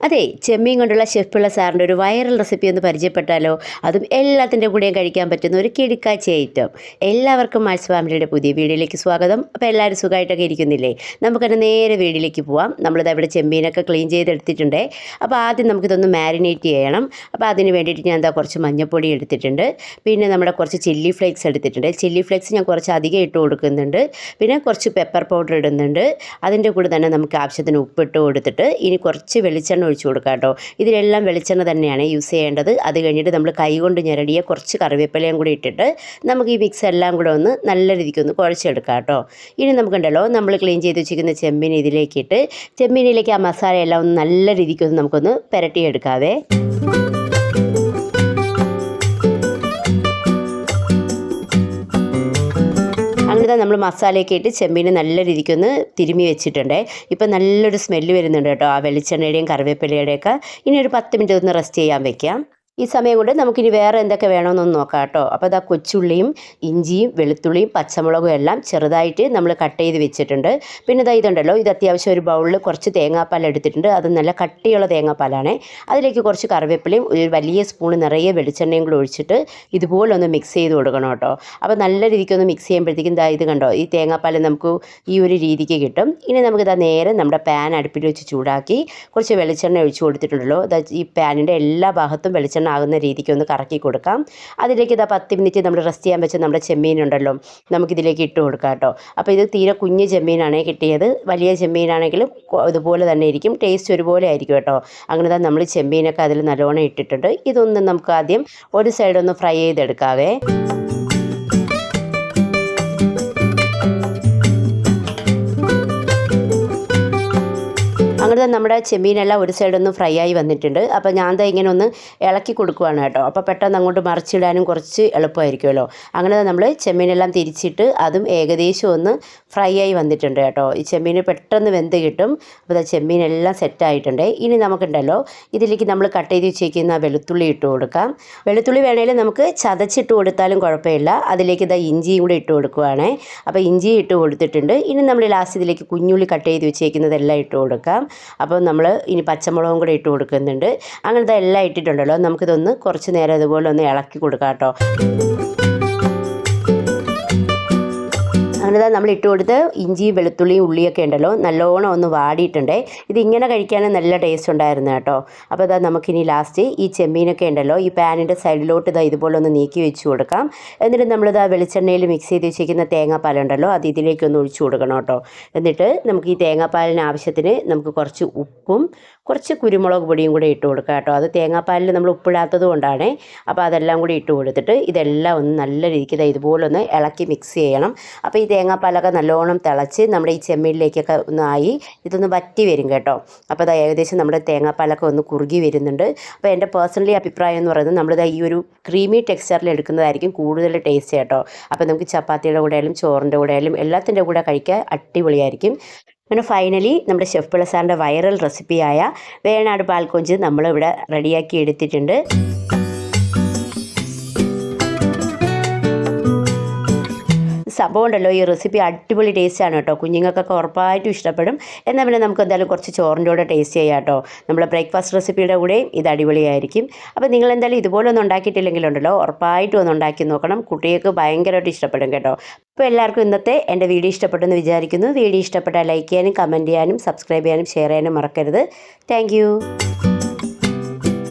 അതെ, ചെമ്മീൻ കൊണ്ടുള്ള ഷെഫ് പിള്ള സാറിൻ്റെ ഒരു വൈറൽ റെസിപ്പി ഒന്ന് പരിചയപ്പെട്ടാലോ? അതും എല്ലാത്തിൻ്റെ കൂടെയും കഴിക്കാൻ പറ്റുന്ന ഒരു കിടുക്കാച്ചി ഐറ്റം. എല്ലാവർക്കും മാത്സ് ഫാമിലിയുടെ പുതിയ വീഡിയോയിലേക്ക് സ്വാഗതം. അപ്പോൾ എല്ലാവരും സുഖമായിട്ടൊക്കെ ഇരിക്കുന്നില്ലേ? നമുക്കതിന് നേരെ വീഡിയോയിലേക്ക് പോവാം. നമ്മളിത് ഇവിടെ ചെമ്മീനൊക്കെ ക്ലീൻ ചെയ്തെടുത്തിട്ടുണ്ട്. അപ്പോൾ ആദ്യം നമുക്കിതൊന്ന് മാരിനേറ്റ് ചെയ്യണം. അപ്പോൾ അതിന് വേണ്ടിയിട്ട് ഞാൻ കുറച്ച് മഞ്ഞൾപ്പൊടി എടുത്തിട്ടുണ്ട്. പിന്നെ നമ്മുടെ കുറച്ച് ചില്ലി ഫ്ലേക്സ് എടുത്തിട്ടുണ്ട്. ചില്ലി ഫ്ലേക്സ് ഞാൻ കുറച്ച് അധികം ഇട്ട് കൊടുക്കുന്നുണ്ട്. പിന്നെ കുറച്ച് പെപ്പർ പൗഡർ ഇടുന്നുണ്ട്. അതിൻ്റെ കൂടെ തന്നെ നമുക്ക് ആവശ്യത്തിന് ഉപ്പിട്ട് കൊടുത്തിട്ട് ഇനി കുറച്ച് വെളിച്ചെണ്ണ ഒഴിച്ചു കൊടുക്കാം കേട്ടോ. ഇതിലെല്ലാം വെളിച്ചെണ്ണ തന്നെയാണ് യൂസ് ചെയ്യേണ്ടത്. അത് കഴിഞ്ഞിട്ട് നമ്മൾ കൈ കൊണ്ട് ഞെരടിയ കുറച്ച് കറിവേപ്പിലയും കൂടി ഇട്ടിട്ട് നമുക്ക് ഈ മിക്സ് എല്ലാം കൂടെ ഒന്ന് നല്ല രീതിക്ക് ഒന്ന് കുഴച്ചെടുക്കാം കേട്ടോ. ഇനി നമുക്കുണ്ടല്ലോ നമ്മൾ ക്ലീൻ ചെയ്ത് വെച്ചിരിക്കുന്ന ചെമ്മീൻ ഇതിലേക്ക് ഇട്ട് ചെമ്മീനിലേക്ക് ആ മസാലയെല്ലാം ഒന്ന് നല്ല രീതിക്കൊന്ന് നമുക്കൊന്ന് പുരട്ടിയെടുക്കാവേ. അങ്ങനെ നമ്മൾ മസാലയൊക്കെ ഇട്ട് ചെമ്മീൻ നല്ല രീതിക്കൊന്ന് തിരുമ്മി വെച്ചിട്ടുണ്ട്. ഇപ്പം നല്ലൊരു സ്മെല്ല് വരുന്നുണ്ട് കേട്ടോ, ആ വെളിച്ചെണ്ണയുടെയും കറിവേപ്പിലയുടെയൊക്കെ. ഇനി ഒരു 10 മിനിറ്റ് ഒന്ന് റെസ്റ്റ് ചെയ്യാൻ വെക്കാം. ഈ സമയം കൊണ്ട് നമുക്കിനി വേറെ എന്തൊക്കെ വേണമെന്നൊന്ന് നോക്കാം കേട്ടോ. അപ്പോൾ അതാ കൊച്ചുള്ളിയും ഇഞ്ചിയും വെളുത്തുള്ളിയും പച്ചമുളകും എല്ലാം ചെറുതായിട്ട് നമ്മൾ കട്ട് ചെയ്ത് വെച്ചിട്ടുണ്ട്. പിന്നെ ഇതാ ഇതുണ്ടല്ലോ, ഇത് അത്യാവശ്യം ഒരു ബൗളിൽ കുറച്ച് തേങ്ങാപ്പാൽ എടുത്തിട്ടുണ്ട്. അത് നല്ല കട്ടിയുള്ള തേങ്ങാപ്പാലാണ്. അതിലേക്ക് കുറച്ച് കറിവേപ്പിലയും ഒരു വലിയ സ്പൂൺ നിറയെ വെളിച്ചെണ്ണയും കൂടി ഒഴിച്ചിട്ട് ഇതുപോലെ ഒന്ന് മിക്സ് ചെയ്ത് കൊടുക്കണം കേട്ടോ. അപ്പോൾ നല്ല രീതിക്കൊന്ന് മിക്സ് ചെയ്യുമ്പോഴത്തേക്കും ഇതാ ഇത് കണ്ടോ, ഈ തേങ്ങാപ്പാൽ നമുക്ക് ഈ ഒരു രീതിക്ക് കിട്ടും. ഇനി നമുക്കിതാ നേരെ നമ്മുടെ പാൻ അടുപ്പിൽ വെച്ച് ചൂടാക്കി കുറച്ച് വെളിച്ചെണ്ണ ഒഴിച്ച് കൊടുത്തിട്ടുണ്ടല്ലോ. ഇതാ ഈ പാനിൻ്റെ എല്ലാ ഭാഗത്തും വെളിച്ചെണ്ണ ആകുന്ന രീതിക്ക് ഒന്ന് കറക്കി കൊടുക്കാം. അതിലേക്ക് ഇതാ 10 മിനിറ്റ് നമ്മൾ റെസ്റ്റ് ചെയ്യാൻ വെച്ച നമ്മുടെ ചെമ്മീനുണ്ടല്ലോ, നമുക്കിതിലേക്ക് ഇട്ട് കൊടുക്കാം കേട്ടോ. അപ്പോൾ ഇത് തീരെ കുഞ്ഞ് ചെമ്മീനാണ് കിട്ടിയത്. വലിയ ചെമ്മീനാണെങ്കിലും ഇതുപോലെ തന്നെ ഇരിക്കും, ടേസ്റ്റ് ഒരുപോലെ ആയിരിക്കും കേട്ടോ. അങ്ങനെ തന്നെ നമ്മൾ ചെമ്മീനൊക്കെ അതിൽ നല്ലോണം ഇട്ടിട്ടുണ്ട്. ഇതൊന്ന് നമുക്ക് ആദ്യം ഒരു സൈഡൊന്ന് ഫ്രൈ ചെയ്തെടുക്കാവേ. അങ്ങനെ നമ്മുടെ ചെമ്മീനെല്ലാം ഒരു സൈഡൊന്ന് ഫ്രൈ ആയി വന്നിട്ടുണ്ട്. അപ്പോൾ ഞാൻ ഇങ്ങനെ ഒന്ന് ഇളക്കി കൊടുക്കുവാണ് കേട്ടോ. അപ്പോൾ പെട്ടെന്ന് അങ്ങോട്ട് മറിച്ചിടാനും കുറച്ച് എളുപ്പമായിരിക്കുമല്ലോ. അങ്ങനെ നമ്മൾ ചെമ്മീനെല്ലാം തിരിച്ചിട്ട് അതും ഏകദേശം ഒന്ന് ഫ്രൈ ആയി വന്നിട്ടുണ്ട് കേട്ടോ. ഈ ചെമ്മീൻ പെട്ടെന്ന് വെന്ത് കിട്ടും. അപ്പോൾ ചെമ്മീനെല്ലാം സെറ്റായിട്ടുണ്ട്. ഇനി നമുക്കുണ്ടല്ലോ ഇതിലേക്ക് നമ്മൾ കട്ട് ചെയ്ത് വെച്ചിരിക്കുന്ന വെളുത്തുള്ളി ഇട്ട് കൊടുക്കാം. വെളുത്തുള്ളി വേണമെങ്കിൽ നമുക്ക് ചതച്ചിട്ട് കൊടുത്താലും കുഴപ്പമില്ല. അതിലേക്ക് ഇഞ്ചിയും കൂടെ ഇട്ട് കൊടുക്കുവാണ്. അപ്പോൾ ഇഞ്ചി ഇട്ട് കൊടുത്തിട്ടുണ്ട്. ഇനി നമ്മൾ ലാസ്റ്റ് ഇതിലേക്ക് കുഞ്ഞുള്ളി കട്ട് ചെയ്ത് വെച്ചേക്കുന്നതെല്ലാം ഇട്ട് കൊടുക്കാം. അപ്പോൾ നമ്മൾ ഇനി പച്ചമുളകും കൂടെ ഇട്ട് കൊടുക്കുന്നുണ്ട്. അങ്ങനത്തെ എല്ലാം ഇട്ടിട്ടുണ്ടല്ലോ, നമുക്കിതൊന്ന് കുറച്ച് നേരം ഇതുപോലെ ഒന്ന് ഇളക്കി കൊടുക്കാം കേട്ടോ. അങ്ങനെ നമ്മൾ ഇട്ട് കൊടുത്ത് ഇഞ്ചിയും വെളുത്തുള്ളിയും ഉള്ളിയൊക്കെ ഉണ്ടല്ലോ നല്ലോണം ഒന്ന് വാടിയിട്ടുണ്ട്. ഇതിങ്ങനെ കഴിക്കാനും നല്ല ടേസ്റ്റ് ഉണ്ടായിരുന്നു കേട്ടോ. അപ്പോൾ ഇതാ നമുക്കിനി ലാസ്റ്റ് ഈ ചെമ്മീനൊക്കെ ഉണ്ടല്ലോ ഈ പാനിൻ്റെ സൈഡിലോട്ട് ഇതുപോലെ ഒന്ന് നീക്കി വെച്ച് കൊടുക്കാം. എന്നിട്ട് നമ്മളിതാ വെളിച്ചെണ്ണയിൽ മിക്സ് ചെയ്ത് വെച്ചിരിക്കുന്ന തേങ്ങാപ്പാലുണ്ടല്ലോ അത് ഇതിലേക്കൊന്ന് ഒഴിച്ചു കൊടുക്കണം കേട്ടോ. എന്നിട്ട് നമുക്ക് ഈ തേങ്ങാപ്പാലിന് ആവശ്യത്തിന് നമുക്ക് കുറച്ച് ഉപ്പും കുറച്ച് കുരുമുളക് പൊടിയും കൂടെ ഇട്ട് കൊടുക്കാം കേട്ടോ. അത് തേങ്ങാപ്പാലിൽ നമ്മൾ ഉപ്പിടാത്തത് കൊണ്ടാണ്. അപ്പോൾ അതെല്ലാം കൂടി ഇട്ട് കൊടുത്തിട്ട് ഇതെല്ലാം ഒന്ന് നല്ല രീതിക്ക് ഇതുപോലെ ഒന്ന് ഇളക്കി മിക്സ് ചെയ്യണം. അപ്പോൾ ഈ തേങ്ങാപ്പാലൊക്കെ നല്ലോണം തിളച്ച് നമ്മുടെ ഈ ചെമ്മീനിലേക്കൊക്കെ ഒന്നായി ഇതൊന്ന് വറ്റി വരും കേട്ടോ. അപ്പോൾ അത് ഏകദേശം നമ്മുടെ തേങ്ങാപ്പാലൊക്കെ ഒന്ന് കുറുകി വരുന്നുണ്ട്. അപ്പോൾ എൻ്റെ പേഴ്സണലി അഭിപ്രായം എന്ന് പറയുന്നത് നമ്മളിത് ഈ ഒരു ക്രീമി ടെക്സ്ചറിൽ എടുക്കുന്നതായിരിക്കും കൂടുതൽ ടേസ്റ്റ് കേട്ടോ. അപ്പോൾ നമുക്ക് ചപ്പാത്തിയുടെ കൂടെ ആയാലും ചോറിൻ്റെ കൂടെ ആയാലും എല്ലാത്തിൻ്റെ കൂടെ കഴിക്കാൻ അടിപൊളിയായിരിക്കും. അങ്ങനെ ഫൈനലി നമ്മുടെ ഷെഫ് പിള്ള സാറിൻ്റെ വൈറൽ റെസിപ്പിയായ വേണാട് പാൽക്കൊഞ്ച് നമ്മളിവിടെ റെഡിയാക്കി എടുത്തിട്ടുണ്ട്. സംഭവം ഉണ്ടല്ലോ, ഈ റെസിപ്പി അടിപൊളി ടേസ്റ്റാണ് കേട്ടോ. കുഞ്ഞുങ്ങൾക്കൊക്കെ ഉറപ്പായിട്ടും ഇഷ്ടപ്പെടും. എന്നാൽ പിന്നെ നമുക്ക് എന്തായാലും കുറച്ച് ചോറിൻ്റെ കൂടെ ടേസ്റ്റ് ചെയ്യാം കേട്ടോ. നമ്മളെ ബ്രേക്ക്ഫാസ്റ്റ് റെസിപ്പിയുടെ കൂടെയും ഇത് അടിപൊളിയായിരിക്കും. അപ്പോൾ നിങ്ങൾ എന്തായാലും ഇതുപോലെ ഒന്നും ഉണ്ടാക്കിയിട്ടില്ലെങ്കിലുണ്ടല്ലോ ഉറപ്പായിട്ടും ഒന്ന് ഉണ്ടാക്കി നോക്കണം. കുട്ടികൾക്ക് ഭയങ്കരമായിട്ട് ഇഷ്ടപ്പെടും കേട്ടോ. അപ്പോൾ എല്ലാവർക്കും ഇന്നത്തെ എൻ്റെ വീഡിയോ ഇഷ്ടപ്പെട്ടെന്ന് വിചാരിക്കുന്നു. വീഡിയോ ഇഷ്ടപ്പെട്ടാൽ ലൈക്ക് ചെയ്യാനും കമൻറ്റ് ചെയ്യാനും സബ്സ്ക്രൈബ് ചെയ്യാനും ഷെയർ ചെയ്യാനും മറക്കരുത്. താങ്ക്